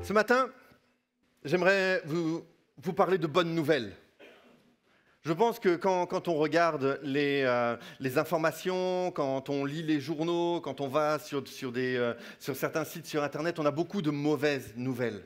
Ce matin, j'aimerais vous parler de bonnes nouvelles. Je pense que quand on regarde les informations, quand on lit les journaux, quand on va sur certains sites sur Internet, on a beaucoup de mauvaises nouvelles.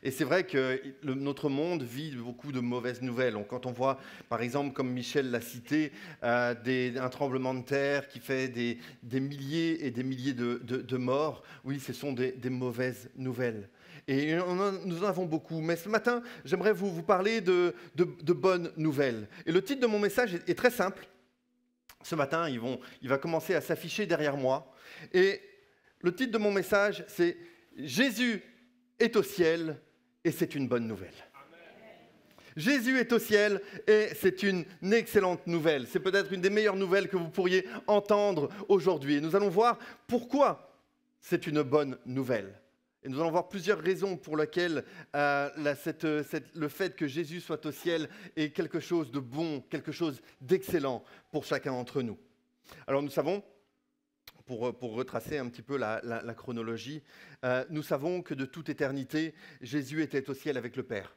Et c'est vrai que notre monde vit beaucoup de mauvaises nouvelles. Quand on voit, par exemple, comme Michel l'a cité, un tremblement de terre qui fait des milliers et des milliers de morts, oui, ce sont des mauvaises nouvelles. Et nous en avons beaucoup. Mais ce matin, j'aimerais vous parler de bonnes nouvelles. Et le titre de mon message est très simple. Ce matin, il va commencer à s'afficher derrière moi. Et le titre de mon message, c'est « Jésus est au ciel et c'est une bonne nouvelle ». Jésus est au ciel et c'est une excellente nouvelle. C'est peut-être une des meilleures nouvelles que vous pourriez entendre aujourd'hui. Et nous allons voir pourquoi c'est une bonne nouvelle. Et nous allons voir plusieurs raisons pour lesquelles le fait que Jésus soit au ciel est quelque chose de bon, quelque chose d'excellent pour chacun d'entre nous. Alors nous savons, pour retracer un petit peu la chronologie, nous savons que de toute éternité, Jésus était au ciel avec le Père.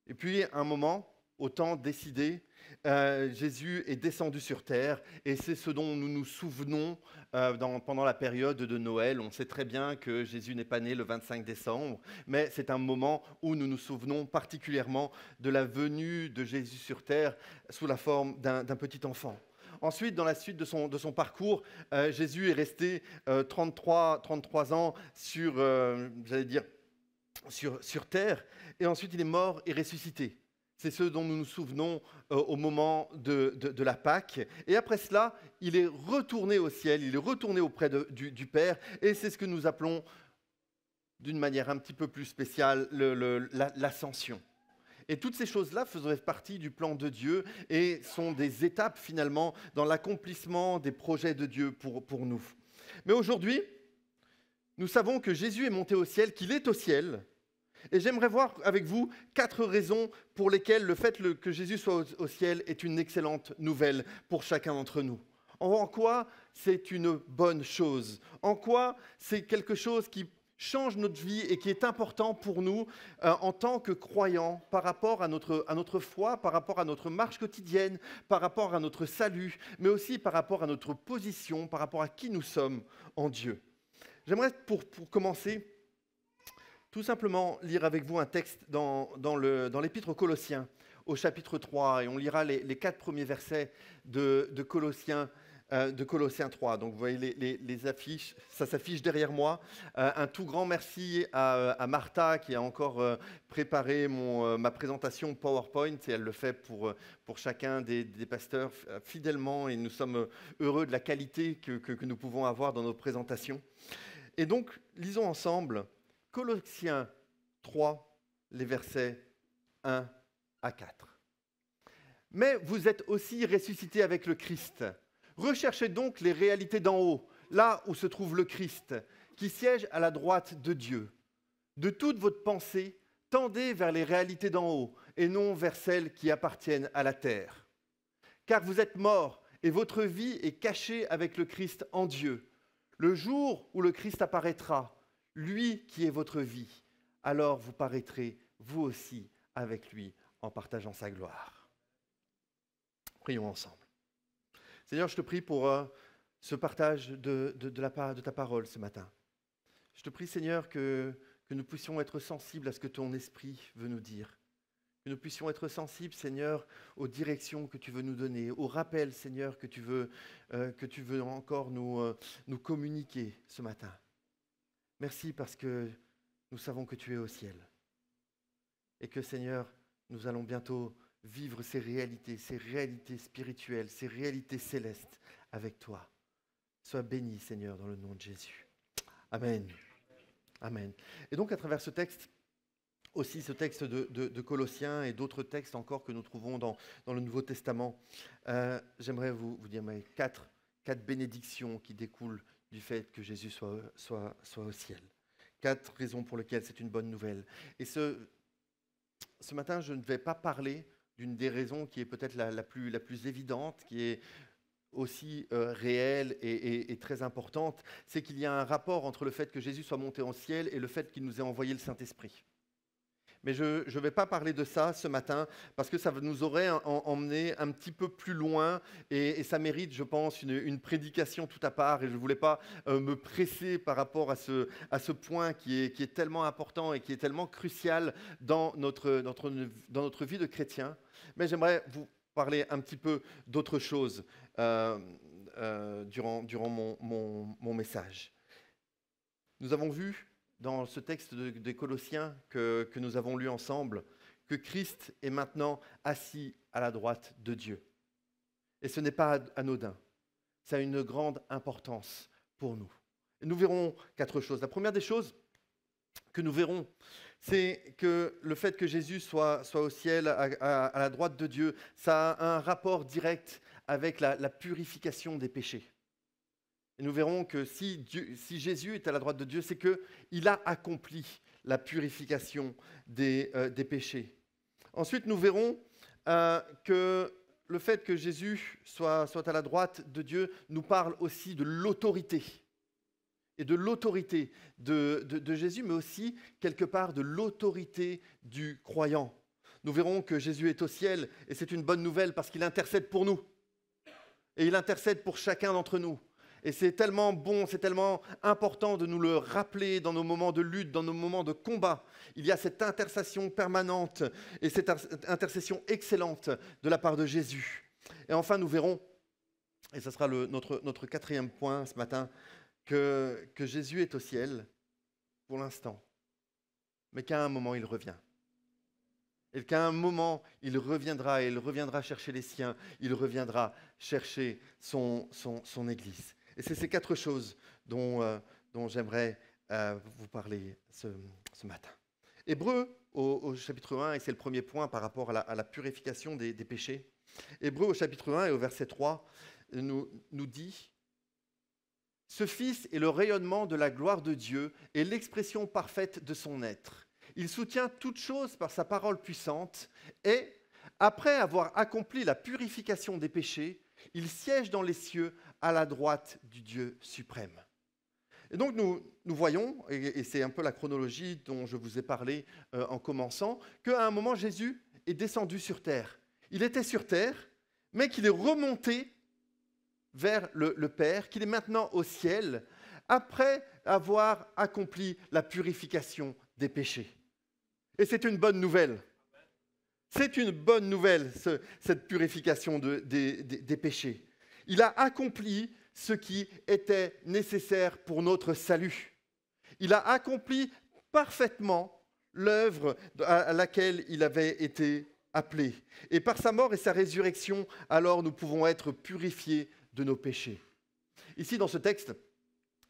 Et puis, à un moment, au temps décidé, Jésus est descendu sur terre et c'est ce dont nous nous souvenons pendant la période de Noël. On sait très bien que Jésus n'est pas né le 25 décembre, mais c'est un moment où nous nous souvenons particulièrement de la venue de Jésus sur terre sous la forme d'un petit enfant. Ensuite, dans la suite de son parcours, Jésus est resté 33 ans sur terre, et ensuite il est mort et ressuscité. C'est ce dont nous nous souvenons au moment de la Pâque. Et après cela, il est retourné au ciel, il est retourné auprès du Père, et c'est ce que nous appelons, d'une manière un petit peu plus spéciale, l'ascension. Et toutes ces choses-là faisaient partie du plan de Dieu et sont des étapes finalement dans l'accomplissement des projets de Dieu pour nous. Mais aujourd'hui, nous savons que Jésus est monté au ciel, qu'il est au ciel. Et j'aimerais voir avec vous 4 raisons pour lesquelles le fait que Jésus soit au ciel est une excellente nouvelle pour chacun d'entre nous. En quoi c'est une bonne chose? En quoi c'est quelque chose qui change notre vie et qui est important pour nous en tant que croyants par rapport à notre foi, par rapport à notre marche quotidienne, par rapport à notre salut, mais aussi par rapport à notre position, par rapport à qui nous sommes en Dieu. J'aimerais pour commencer tout simplement lire avec vous un texte dans l'Épître aux Colossiens, au chapitre 3, et on lira les 4 premiers versets de Colossiens 3. Donc vous voyez les affiches, ça s'affiche derrière moi. Un tout grand merci à Martha qui a encore préparé ma présentation PowerPoint, et elle le fait pour chacun des pasteurs fidèlement, et nous sommes heureux de la qualité que nous pouvons avoir dans nos présentations. Et donc, lisons ensemble Colossiens 3, les versets 1 à 4. « Mais vous êtes aussi ressuscités avec le Christ. Recherchez donc les réalités d'en haut, là où se trouve le Christ, qui siège à la droite de Dieu. De toute votre pensée, tendez vers les réalités d'en haut, et non vers celles qui appartiennent à la terre. Car vous êtes morts, et votre vie est cachée avec le Christ en Dieu. Le jour où le Christ apparaîtra, lui qui est votre vie, alors vous paraîtrez, vous aussi, avec lui, en partageant sa gloire. » Prions ensemble. Seigneur, je te prie pour ce partage de ta parole ce matin. Je te prie, Seigneur, que nous puissions être sensibles à ce que ton esprit veut nous dire. Que nous puissions être sensibles, Seigneur, aux directions que tu veux nous donner, aux rappels, Seigneur, que tu veux encore nous communiquer ce matin. Merci parce que nous savons que tu es au ciel et que, Seigneur, nous allons bientôt vivre ces réalités spirituelles, ces réalités célestes avec toi. Sois béni, Seigneur, dans le nom de Jésus. Amen. Amen. Et donc, à travers ce texte, aussi ce texte de Colossiens et d'autres textes encore que nous trouvons dans le Nouveau Testament, j'aimerais vous dire quatre bénédictions qui découlent du fait que Jésus soit au ciel. 4 raisons pour lesquelles c'est une bonne nouvelle. Et ce matin, je ne vais pas parler d'une des raisons qui est peut-être la plus évidente, qui est aussi réelle et très importante, c'est qu'il y a un rapport entre le fait que Jésus soit monté en ciel et le fait qu'il nous ait envoyé le Saint-Esprit. Mais je ne vais pas parler de ça ce matin parce que ça nous aurait emmené un petit peu plus loin et ça mérite, je pense, une prédication tout à part. Et je ne voulais pas me presser par rapport à ce point qui est tellement important et qui est tellement crucial dans notre vie de chrétien. Mais j'aimerais vous parler un petit peu d'autre chose durant mon message. Nous avons vu dans ce texte des Colossiens que nous avons lu ensemble, que Christ est maintenant assis à la droite de Dieu. Et ce n'est pas anodin. Ça a une grande importance pour nous. Et nous verrons 4 choses. La première des choses que nous verrons, c'est que le fait que Jésus soit au ciel, à la droite de Dieu, ça a un rapport direct avec la purification des péchés. Et nous verrons que si Jésus est à la droite de Dieu, c'est qu'il a accompli la purification des péchés. Ensuite, nous verrons que le fait que Jésus soit à la droite de Dieu nous parle aussi de l'autorité. Et de l'autorité de Jésus, mais aussi quelque part de l'autorité du croyant. Nous verrons que Jésus est au ciel, et c'est une bonne nouvelle parce qu'il intercède pour nous. Et il intercède pour chacun d'entre nous. Et c'est tellement bon, c'est tellement important de nous le rappeler dans nos moments de lutte, dans nos moments de combat. Il y a cette intercession permanente et cette intercession excellente de la part de Jésus. Et enfin, nous verrons, et ce sera notre 4e point ce matin, que Jésus est au ciel pour l'instant, mais qu'à un moment, il revient. Et qu'à un moment, il reviendra et il reviendra chercher les siens, il reviendra chercher son Église. Et c'est ces 4 choses dont j'aimerais vous parler ce matin. Hébreux, au chapitre 1, et c'est le premier point par rapport à la purification des péchés. Hébreux, au chapitre 1 et au verset 3, nous dit « Ce Fils est le rayonnement de la gloire de Dieu et l'expression parfaite de son être. Il soutient toutes choses par sa parole puissante et, après avoir accompli la purification des péchés, il siège dans les cieux à la droite du Dieu suprême. » Et donc nous voyons, et c'est un peu la chronologie dont je vous ai parlé en commençant, qu'à un moment Jésus est descendu sur terre. Il était sur terre, mais qu'il est remonté vers le Père, qu'il est maintenant au ciel, après avoir accompli la purification des péchés. Et c'est une bonne nouvelle. C'est une bonne nouvelle, cette purification des péchés. Il a accompli ce qui était nécessaire pour notre salut. Il a accompli parfaitement l'œuvre à laquelle il avait été appelé. Et par sa mort et sa résurrection, alors nous pouvons être purifiés de nos péchés. Ici, dans ce texte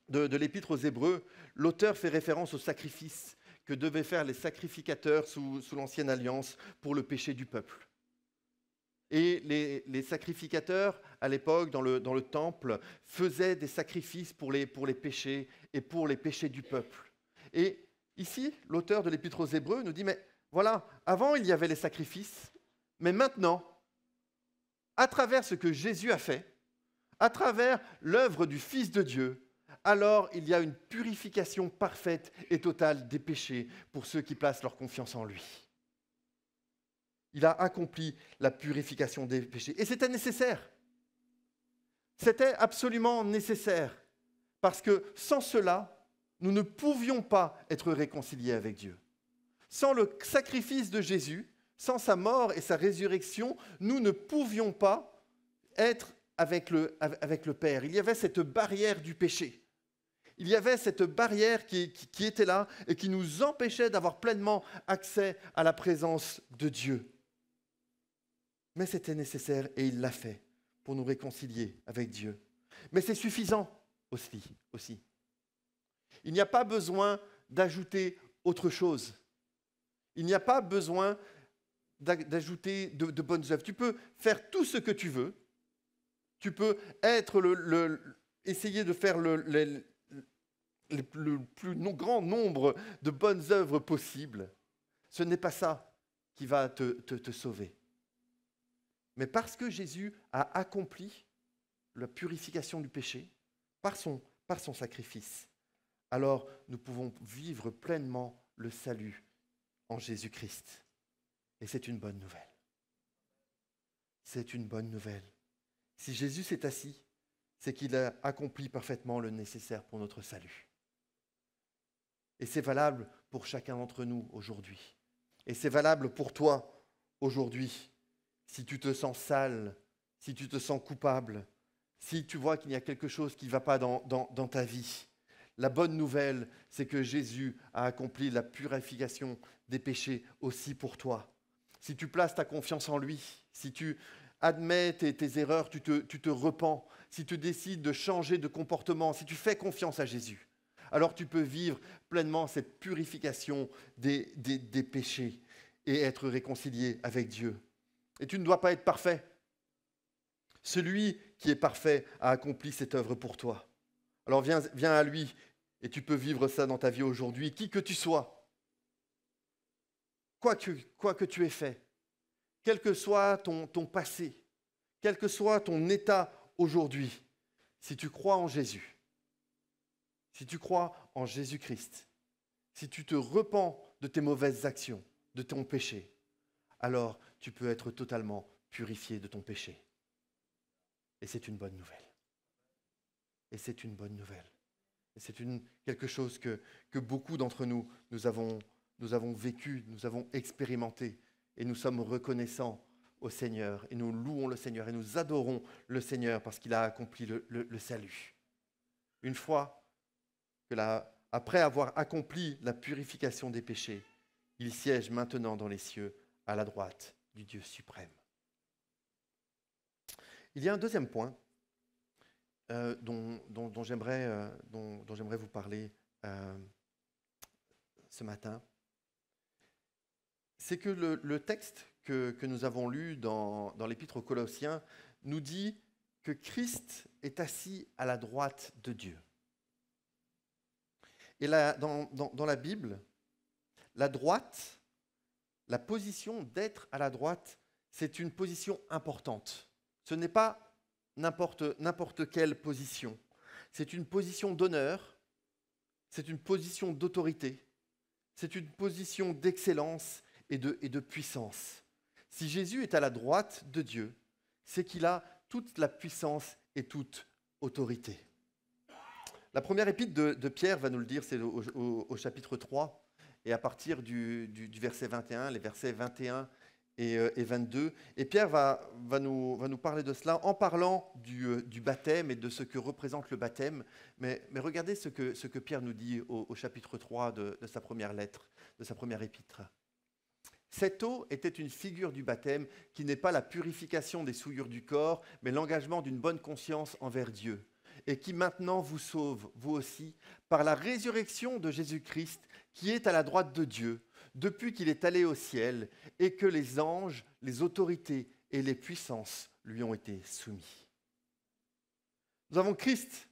de l'Épître aux Hébreux, l'auteur fait référence au sacrifice que devaient faire les sacrificateurs sous l'Ancienne Alliance pour le péché du peuple. Et les sacrificateurs, à l'époque, dans le temple, faisaient des sacrifices pour les péchés et pour les péchés du peuple. Et ici, l'auteur de l'Épître aux Hébreux nous dit, mais voilà, avant il y avait les sacrifices, mais maintenant, à travers ce que Jésus a fait, à travers l'œuvre du Fils de Dieu, alors il y a une purification parfaite et totale des péchés pour ceux qui placent leur confiance en lui. Il a accompli la purification des péchés. Et c'était nécessaire. C'était absolument nécessaire. Parce que sans cela, nous ne pouvions pas être réconciliés avec Dieu. Sans le sacrifice de Jésus, sans sa mort et sa résurrection, nous ne pouvions pas être avec le Père. Il y avait cette barrière du péché. Il y avait cette barrière qui était là et qui nous empêchait d'avoir pleinement accès à la présence de Dieu. Mais c'était nécessaire et il l'a fait pour nous réconcilier avec Dieu. Mais c'est suffisant aussi. Il n'y a pas besoin d'ajouter autre chose. Il n'y a pas besoin d'ajouter de bonnes œuvres. Tu peux faire tout ce que tu veux. Tu peux essayer de faire le plus grand nombre de bonnes œuvres possibles. Ce n'est pas ça qui va te sauver. Mais parce que Jésus a accompli la purification du péché par son sacrifice, alors nous pouvons vivre pleinement le salut en Jésus-Christ. Et c'est une bonne nouvelle. C'est une bonne nouvelle. Si Jésus s'est assis, c'est qu'il a accompli parfaitement le nécessaire pour notre salut. Et c'est valable pour chacun d'entre nous aujourd'hui. Et c'est valable pour toi aujourd'hui. Si tu te sens sale, si tu te sens coupable, si tu vois qu'il y a quelque chose qui ne va pas dans ta vie, la bonne nouvelle, c'est que Jésus a accompli la purification des péchés aussi pour toi. Si tu places ta confiance en lui, si tu admets tes erreurs, tu te repens, si tu décides de changer de comportement, si tu fais confiance à Jésus, alors tu peux vivre pleinement cette purification des péchés et être réconcilié avec Dieu. Et tu ne dois pas être parfait. Celui qui est parfait a accompli cette œuvre pour toi. Alors viens à lui et tu peux vivre ça dans ta vie aujourd'hui, qui que tu sois. Quoi que tu aies fait, quel que soit ton passé, quel que soit ton état aujourd'hui, si tu crois en Jésus, si tu crois en Jésus-Christ, si tu te repens de tes mauvaises actions, de ton péché, alors tu peux être totalement purifié de ton péché. Et c'est une bonne nouvelle. Et c'est une bonne nouvelle. Et c'est quelque chose que beaucoup d'entre nous, nous avons vécu, nous avons expérimenté. Et nous sommes reconnaissants au Seigneur. Et nous louons le Seigneur. Et nous adorons le Seigneur parce qu'il a accompli le salut. Une fois après avoir accompli la purification des péchés, il siège maintenant dans les cieux à la droite du Dieu suprême. Il y a un deuxième point dont j'aimerais vous parler ce matin. C'est que le texte que nous avons lu dans l'Épître aux Colossiens nous dit que Christ est assis à la droite de Dieu. Et là, dans la Bible, la droite, la position d'être à la droite, c'est une position importante. Ce n'est pas n'importe quelle position. C'est une position d'honneur, c'est une position d'autorité, c'est une position d'excellence et de puissance. Si Jésus est à la droite de Dieu, c'est qu'il a toute la puissance et toute autorité. La première épître de Pierre va nous le dire, c'est au chapitre 3, et à partir du verset 21, les versets 21 et 22. Et Pierre va nous parler de cela en parlant du baptême et de ce que représente le baptême. Mais regardez ce que Pierre nous dit au chapitre 3 de sa première lettre, de sa première épître. Cette eau était une figure du baptême qui n'est pas la purification des souillures du corps, mais l'engagement d'une bonne conscience envers Dieu, et qui maintenant vous sauve, vous aussi, par la résurrection de Jésus-Christ, qui est à la droite de Dieu, depuis qu'il est allé au ciel, et que les anges, les autorités et les puissances lui ont été soumis. Nous avons Christ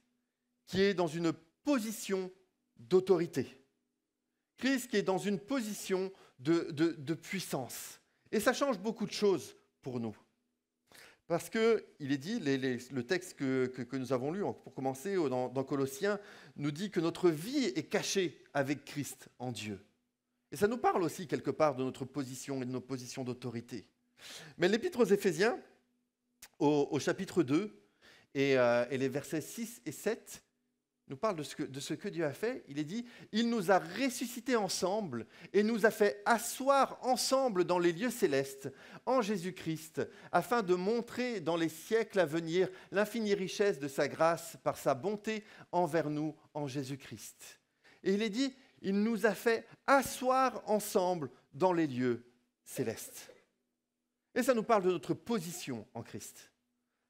qui est dans une position d'autorité. Christ qui est dans une position de puissance. Et ça change beaucoup de choses pour nous. Parce qu'il est dit, le texte que nous avons lu, pour commencer, dans Colossiens, nous dit que notre vie est cachée avec Christ en Dieu. Et ça nous parle aussi quelque part de notre position et de nos positions d'autorité. Mais l'Épître aux Éphésiens, au chapitre 2, et les versets 6 et 7, nous parle de ce que Dieu a fait. Il est dit « Il nous a ressuscités ensemble et nous a fait asseoir ensemble dans les lieux célestes, en Jésus-Christ, afin de montrer dans les siècles à venir l'infinie richesse de sa grâce par sa bonté envers nous en Jésus-Christ. » Et il est dit « Il nous a fait asseoir ensemble dans les lieux célestes. » Et ça nous parle de notre position en Christ.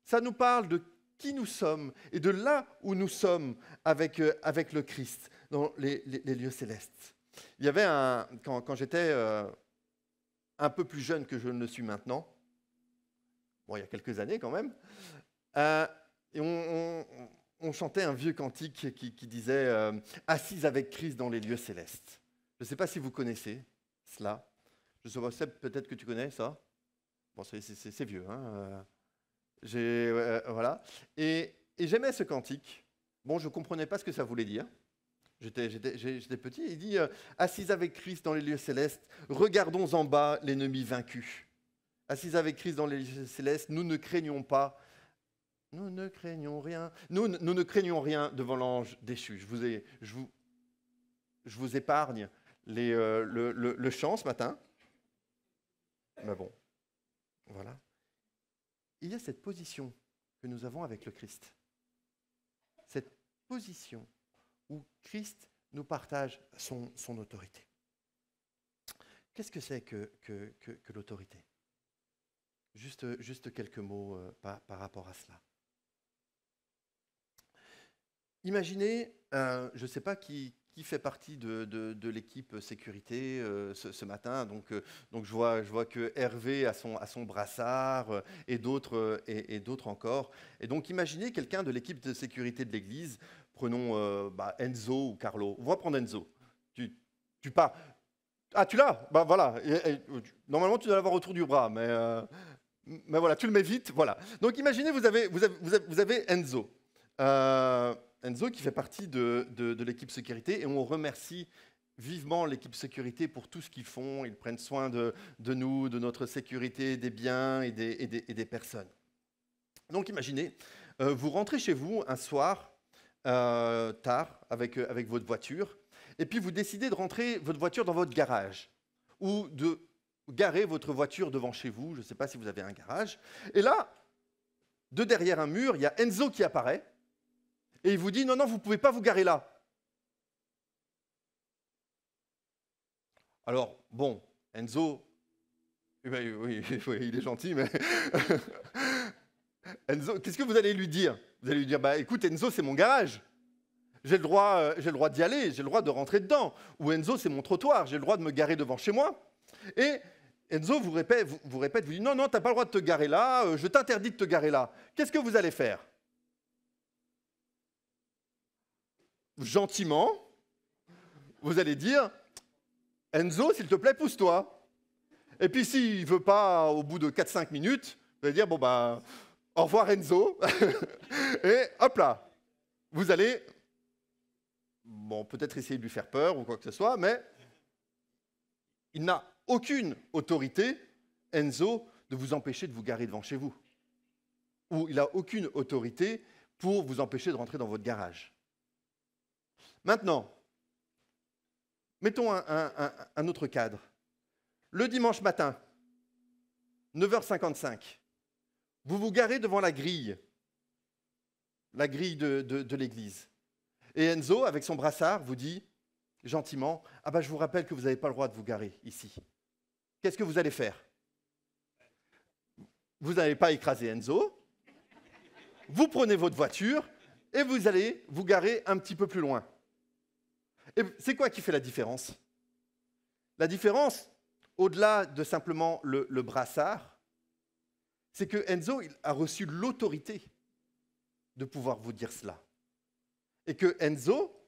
Ça nous parle de qui nous sommes et de là où nous sommes avec le Christ dans les lieux célestes. Il y avait quand j'étais un peu plus jeune que je ne le suis maintenant, bon, il y a quelques années quand même, et on chantait un vieux cantique qui disait « Assise avec Christ dans les lieux célestes ». Je ne sais pas si vous connaissez cela. Je sais pas, peut-être que tu connais ça. Bon, c'est vieux, hein. Voilà. Et j'aimais ce cantique. Bon, je ne comprenais pas ce que ça voulait dire. J'étais petit. Il dit assis avec Christ dans les lieux célestes, regardons en bas l'ennemi vaincu. Assis avec Christ dans les lieux célestes, nous ne craignons pas. Nous ne craignons rien. Nous ne craignons rien devant l'ange déchu. Je vous épargne le chant ce matin. Mais bon, voilà. Il y a cette position que nous avons avec le Christ. Cette position où Christ nous partage son autorité. Qu'est-ce que c'est que l'autorité ? Juste quelques mots par rapport à cela. Imaginez, je ne sais pas qui fait partie de l'équipe sécurité ce matin. Donc je vois que Hervé a son brassard et d'autres encore. Et donc imaginez quelqu'un de l'équipe de sécurité de l'église. Prenons Enzo ou Carlo. On va prendre Enzo. Tu pars. Ah, tu l'as ? Bah voilà. Normalement, tu dois l'avoir autour du bras, mais voilà, tu le mets vite. Voilà. Donc imaginez, vous avez Enzo. Enzo qui fait partie de l'équipe sécurité et on remercie vivement l'équipe sécurité pour tout ce qu'ils font. Ils prennent soin de nous, de notre sécurité, des biens et des personnes. Donc imaginez, vous rentrez chez vous un soir, tard, avec votre voiture, et puis vous décidez de rentrer votre voiture dans votre garage ou de garer votre voiture devant chez vous. Je ne sais pas si vous avez un garage. Et là, de derrière un mur, il y a Enzo qui apparaît. Et il vous dit, non, vous ne pouvez pas vous garer là. Alors, bon, Enzo, oui, il est gentil, mais Enzo, qu'est-ce que vous allez lui dire ? Vous allez lui dire, écoute, Enzo, c'est mon garage. J'ai le droit d'y aller, j'ai le droit de rentrer dedans. Ou Enzo, c'est mon trottoir, j'ai le droit de me garer devant chez moi. Et Enzo vous dit, non, tu n'as pas le droit de te garer là, je t'interdis de te garer là. Qu'est-ce que vous allez faire ? Gentiment, vous allez dire « Enzo, s'il te plaît, pousse-toi ». Et puis s'il ne veut pas, au bout de 4-5 minutes, vous allez dire « Bon, au revoir Enzo ». Et hop là, vous allez, peut-être essayer de lui faire peur ou quoi que ce soit, mais il n'a aucune autorité, Enzo, de vous empêcher de vous garer devant chez vous. Ou il n'a aucune autorité pour vous empêcher de rentrer dans votre garage. Maintenant, mettons un autre cadre. Le dimanche matin, 9h55, vous vous garez devant la grille de l'église. Et Enzo, avec son brassard, vous dit gentiment, je vous rappelle que vous n'avez pas le droit de vous garer ici. Qu'est-ce que vous allez faire ? Vous n'allez pas écraser Enzo, vous prenez votre voiture et vous allez vous garer un petit peu plus loin. Et c'est quoi qui fait la différence ? La différence, au-delà de simplement le brassard, c'est que Enzo a reçu l'autorité de pouvoir vous dire cela. Et que Enzo,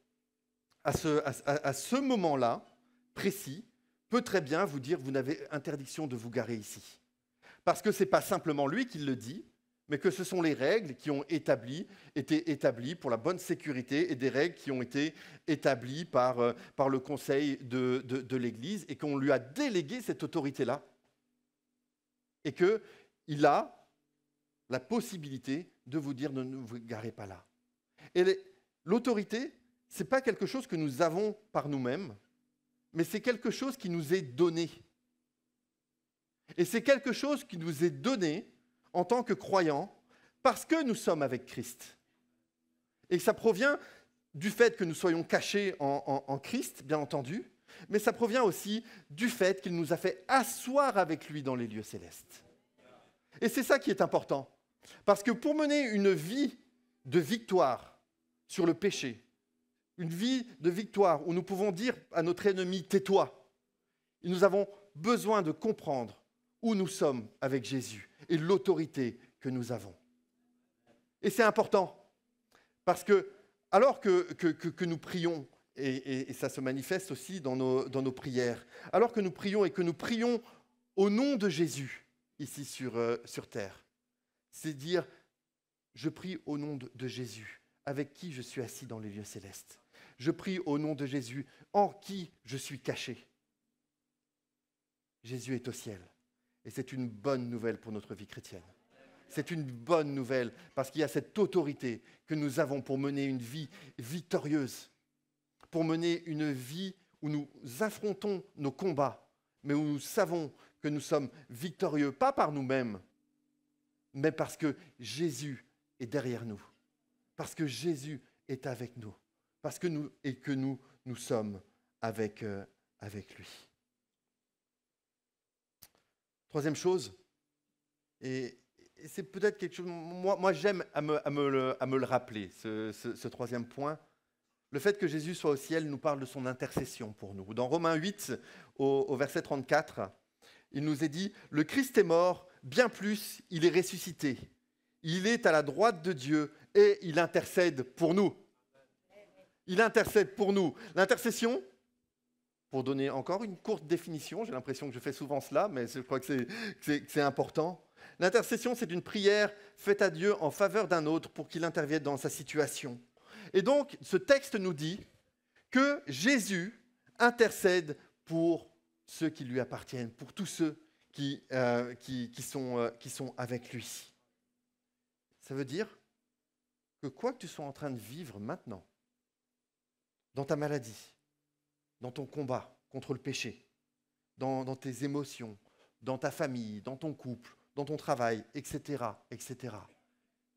à ce moment-là, précis, peut très bien vous dire « vous n'avez interdiction de vous garer ici ». Parce que ce n'est pas simplement lui qui le dit, mais que ce sont les règles qui ont été établies pour la bonne sécurité et des règles qui ont été établies par le conseil de l'Église et qu'on lui a délégué cette autorité-là. Et qu'il a la possibilité de vous dire ne vous garez pas là. Et l'autorité, ce n'est pas quelque chose que nous avons par nous-mêmes, mais c'est quelque chose qui nous est donné. Et c'est quelque chose qui nous est donné en tant que croyants, parce que nous sommes avec Christ. Et ça provient du fait que nous soyons cachés en Christ, bien entendu, mais ça provient aussi du fait qu'il nous a fait asseoir avec lui dans les lieux célestes. Et c'est ça qui est important. Parce que pour mener une vie de victoire sur le péché, une vie de victoire où nous pouvons dire à notre ennemi « tais-toi », nous avons besoin de comprendre où nous sommes avec Jésus et l'autorité que nous avons. Et c'est important, parce que alors que nous prions, et ça se manifeste aussi dans nos prières, alors que nous prions et que nous prions au nom de Jésus, ici sur terre, c'est dire, je prie au nom de Jésus, avec qui je suis assis dans les lieux célestes. Je prie au nom de Jésus, en qui je suis caché. Jésus est au ciel. Et c'est une bonne nouvelle pour notre vie chrétienne. C'est une bonne nouvelle parce qu'il y a cette autorité que nous avons pour mener une vie victorieuse, pour mener une vie où nous affrontons nos combats, mais où nous savons que nous sommes victorieux, pas par nous-mêmes, mais parce que Jésus est derrière nous, parce que Jésus est avec nous, parce que nous sommes avec lui. Troisième chose, et c'est peut-être quelque chose, moi j'aime à me le rappeler, ce troisième point. Le fait que Jésus soit au ciel nous parle de son intercession pour nous. Dans Romains 8, au verset 34, il nous est dit « Le Christ est mort, bien plus, il est ressuscité. Il est à la droite de Dieu et il intercède pour nous. » Il intercède pour nous. L'intercession, pour donner encore une courte définition, j'ai l'impression que je fais souvent cela, mais je crois que c'est important. L'intercession, c'est une prière faite à Dieu en faveur d'un autre pour qu'il intervienne dans sa situation. Et donc, ce texte nous dit que Jésus intercède pour ceux qui lui appartiennent, pour tous ceux qui sont avec lui. Ça veut dire que quoi que tu sois en train de vivre maintenant, dans ta maladie, dans ton combat contre le péché, dans tes émotions, dans ta famille, dans ton couple, dans ton travail, etc., etc.,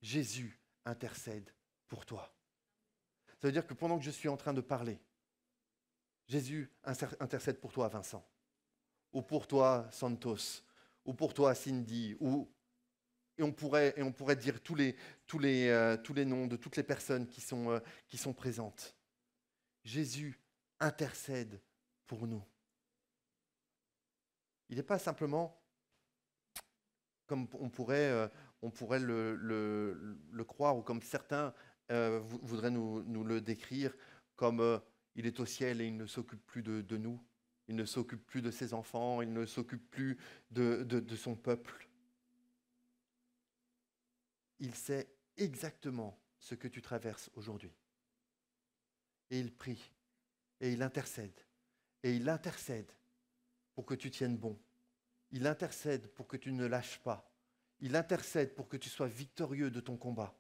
Jésus intercède pour toi. Ça veut dire que pendant que je suis en train de parler, Jésus intercède pour toi, Vincent, ou pour toi, Santos, ou pour toi, Cindy, et on pourrait dire tous les noms de toutes les personnes qui sont présentes. Jésus intercède pour nous. Il n'est pas simplement, comme on pourrait le croire, ou comme certains voudraient nous le décrire, comme il est au ciel et il ne s'occupe plus de nous, il ne s'occupe plus de ses enfants, il ne s'occupe plus de son peuple. Il sait exactement ce que tu traverses aujourd'hui. Et il prie, et il intercède, pour que tu tiennes bon. Il intercède pour que tu ne lâches pas. Il intercède pour que tu sois victorieux de ton combat.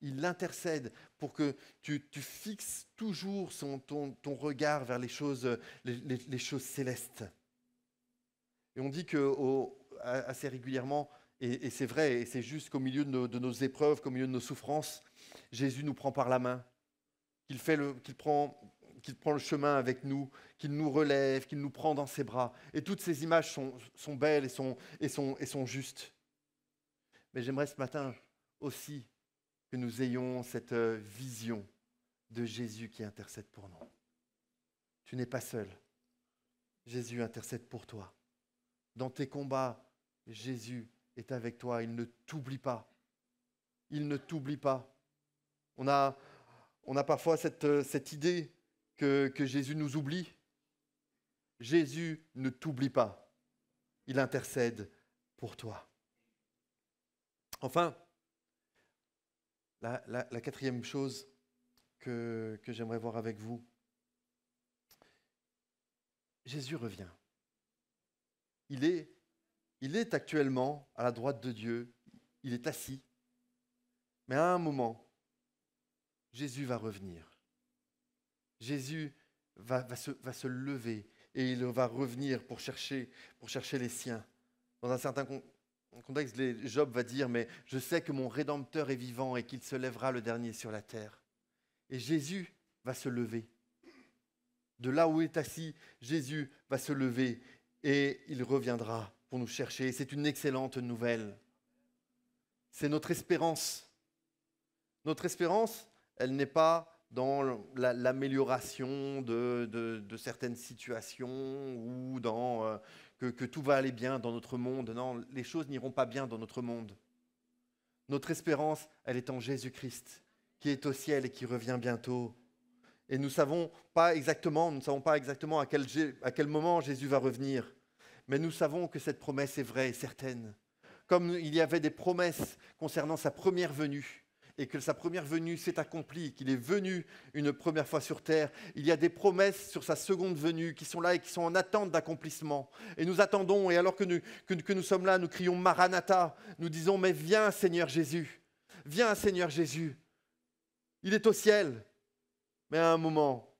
Il intercède pour que tu fixes toujours ton regard vers les choses célestes. Et on dit assez régulièrement, et c'est vrai, et c'est juste qu'au milieu de nos épreuves, qu'au milieu de nos souffrances, Jésus nous prend par la main, qu'il prend le chemin avec nous, qu'il nous relève, qu'il nous prend dans ses bras. Et toutes ces images sont belles et sont justes. Mais j'aimerais ce matin aussi que nous ayons cette vision de Jésus qui intercède pour nous. Tu n'es pas seul. Jésus intercède pour toi. Dans tes combats, Jésus est avec toi. Il ne t'oublie pas. Il ne t'oublie pas. On a parfois cette idée que Jésus nous oublie. Jésus ne t'oublie pas. Il intercède pour toi. Enfin, la quatrième chose que j'aimerais voir avec vous, Jésus revient. Il est actuellement à la droite de Dieu, il est assis, mais à un moment, Jésus va revenir. Jésus va se lever et il va revenir pour chercher les siens. Dans un certain contexte, Job va dire « Mais je sais que mon Rédempteur est vivant et qu'il se lèvera le dernier sur la terre. » Et Jésus va se lever. De là où il est assis, Jésus va se lever et il reviendra pour nous chercher. C'est une excellente nouvelle. C'est notre espérance. Notre espérance, elle n'est pas dans l'amélioration de certaines situations ou dans que tout va aller bien dans notre monde. Non, les choses n'iront pas bien dans notre monde. Notre espérance, elle est en Jésus-Christ, qui est au ciel et qui revient bientôt. Et nous ne savons pas exactement à quel moment Jésus va revenir. Mais nous savons que cette promesse est vraie et certaine. comme il y avait des promesses concernant sa première venue, et que sa première venue s'est accomplie, qu'il est venu une première fois sur terre, il y a des promesses sur sa seconde venue qui sont là et qui sont en attente d'accomplissement. Et nous attendons, et alors que nous sommes là, nous crions Maranatha, nous disons, mais viens Seigneur Jésus, viens Seigneur Jésus. Il est au ciel, mais à un moment,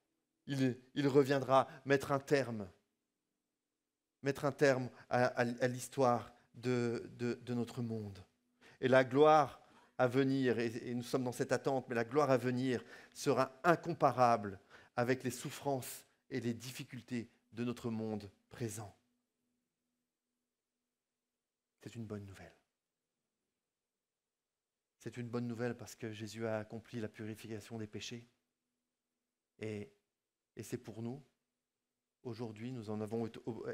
il reviendra mettre un terme à l'histoire de notre monde. Et la gloire à venir, et nous sommes dans cette attente, mais la gloire à venir sera incomparable avec les souffrances et les difficultés de notre monde présent. C'est une bonne nouvelle. C'est une bonne nouvelle parce que Jésus a accompli la purification des péchés. Et c'est pour nous. Aujourd'hui, nous en avons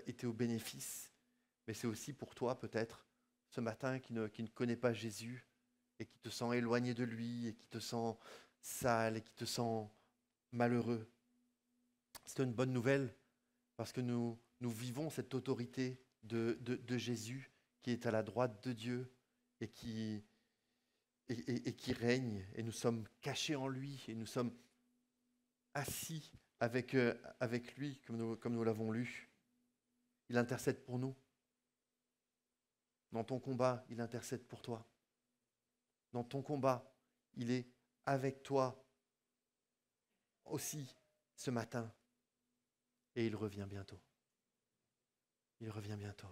été au bénéfice. Mais c'est aussi pour toi, peut-être, ce matin, qui ne connaît pas Jésus et qui te sent éloigné de lui et qui te sent sale et qui te sent malheureux. C'est une bonne nouvelle parce que nous vivons cette autorité de Jésus qui est à la droite de Dieu et qui règne. Et nous sommes cachés en lui et nous sommes assis avec lui, comme nous l'avons lu. Il intercède pour nous. Dans ton combat, il intercède pour toi. Dans ton combat, il est avec toi aussi ce matin. Et il revient bientôt. Il revient bientôt.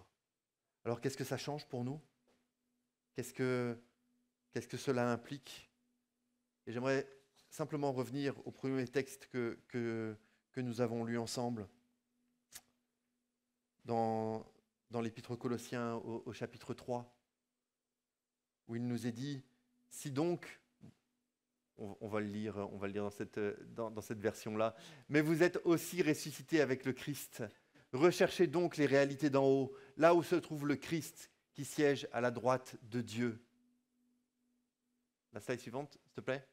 Alors qu'est-ce que ça change pour nous ? Qu'est-ce que cela implique ? Et j'aimerais simplement revenir au premier texte que nous avons lu ensemble dans l'Épître aux Colossiens au chapitre 3, où il nous est dit, si donc, on va le lire dans cette version-là, mais vous êtes aussi ressuscités avec le Christ. Recherchez donc les réalités d'en haut, là où se trouve le Christ qui siège à la droite de Dieu. La slide suivante, s'il te plaît.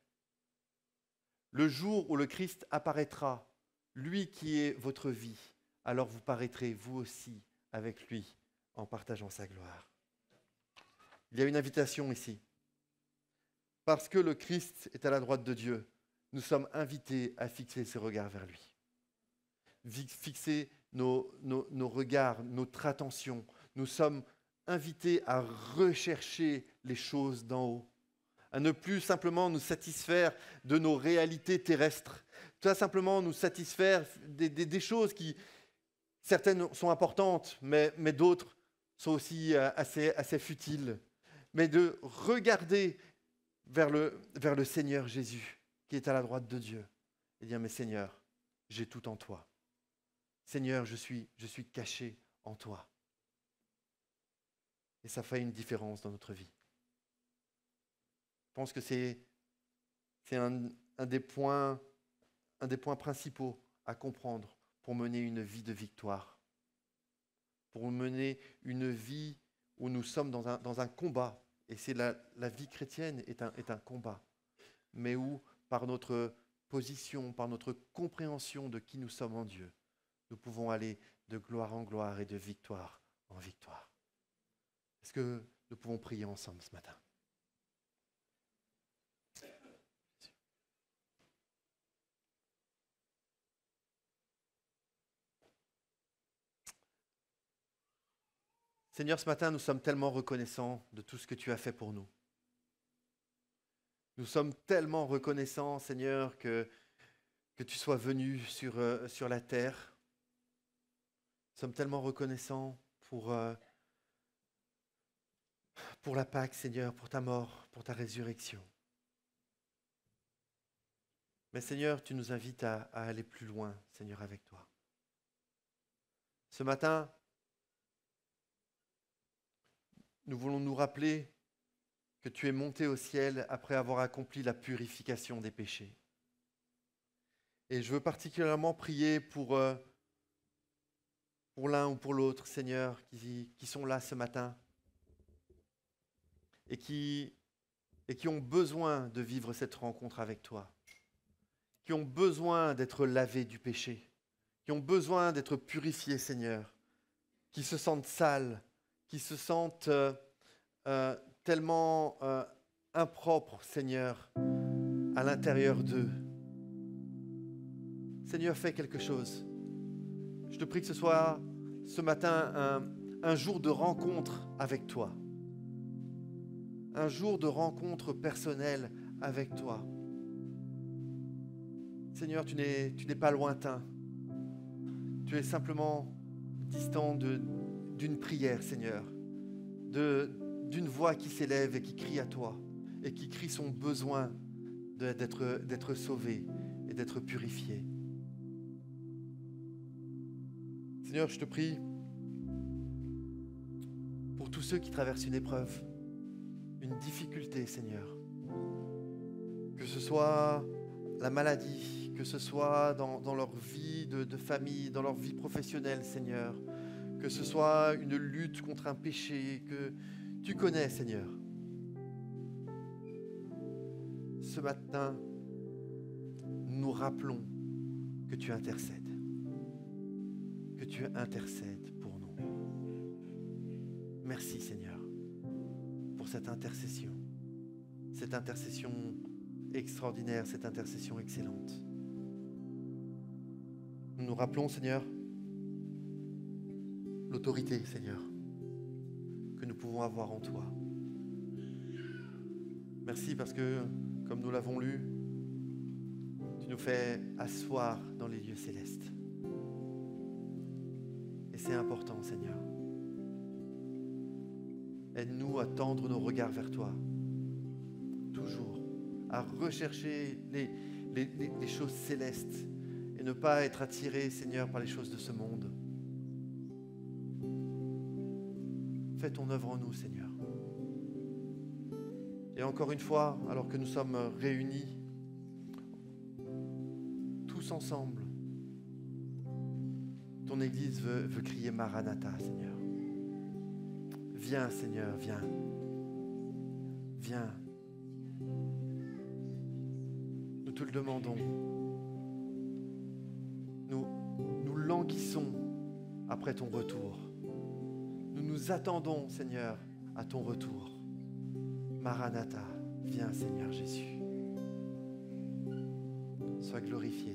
Le jour où le Christ apparaîtra, lui qui est votre vie, alors vous paraîtrez vous aussi avec lui en partageant sa gloire. Il y a une invitation ici. Parce que le Christ est à la droite de Dieu, nous sommes invités à fixer ses regards vers lui. Fixer nos regards, notre attention. Nous sommes invités à rechercher les choses d'en haut, à ne plus simplement nous satisfaire de nos réalités terrestres, pas simplement nous satisfaire des choses qui, certaines sont importantes, mais d'autres sont aussi assez futiles, mais de regarder vers le Seigneur Jésus, qui est à la droite de Dieu, et dire, mais Seigneur, j'ai tout en toi. Seigneur, je suis caché en toi. Et ça fait une différence dans notre vie. Je pense que c'est un des points principaux à comprendre pour mener une vie de victoire. Pour mener une vie où nous sommes dans un combat. Et c'est la vie chrétienne est un combat. Mais où, par notre position, par notre compréhension de qui nous sommes en Dieu, nous pouvons aller de gloire en gloire et de victoire en victoire. Est-ce que nous pouvons prier ensemble ce matin ? Seigneur, ce matin, nous sommes tellement reconnaissants de tout ce que tu as fait pour nous. Nous sommes tellement reconnaissants, Seigneur, que tu sois venu sur la terre. Nous sommes tellement reconnaissants pour la Pâque, Seigneur, pour ta mort, pour ta résurrection. Mais Seigneur, tu nous invites à aller plus loin, Seigneur, avec toi. Ce matin, nous voulons nous rappeler que tu es monté au ciel après avoir accompli la purification des péchés. Et je veux particulièrement prier pour l'un ou pour l'autre, Seigneur, qui sont là ce matin et qui ont besoin de vivre cette rencontre avec toi, qui ont besoin d'être lavés du péché, qui ont besoin d'être purifiés, Seigneur, qui se sentent sales, qui se sentent tellement impropres, Seigneur, à l'intérieur d'eux. Seigneur, fais quelque chose. Je te prie que ce soit ce matin un jour de rencontre avec toi. Un jour de rencontre personnelle avec toi. Seigneur, tu n'es pas lointain. Tu es simplement distant d'une prière, Seigneur. D'une voix qui s'élève et qui crie à toi. Et qui crie son besoin d'être sauvé et d'être purifié. Seigneur, je te prie pour tous ceux qui traversent une épreuve, une difficulté, Seigneur. Que ce soit la maladie, que ce soit dans leur vie de famille, dans leur vie professionnelle, Seigneur. Que ce soit une lutte contre un péché que tu connais, Seigneur. Ce matin, nous rappelons que tu intercèdes. Que tu intercèdes pour nous. Merci, Seigneur, pour cette intercession extraordinaire, cette intercession excellente. Nous nous rappelons, Seigneur, l'autorité, Seigneur, que nous pouvons avoir en toi. Merci parce que, comme nous l'avons lu, tu nous fais asseoir dans les lieux célestes. Et c'est important, Seigneur. Aide-nous à tendre nos regards vers toi, toujours, à rechercher les choses célestes et ne pas être attirés, Seigneur, par les choses de ce monde. Fais ton œuvre en nous, Seigneur. Et encore une fois, alors que nous sommes réunis, tous ensemble, ton Église veut crier Maranatha, Seigneur. Viens, Seigneur, viens. Viens. Nous te le demandons. Nous languissons après ton retour. Nous nous attendons, Seigneur, à ton retour. Maranatha, viens, Seigneur Jésus. Sois glorifié.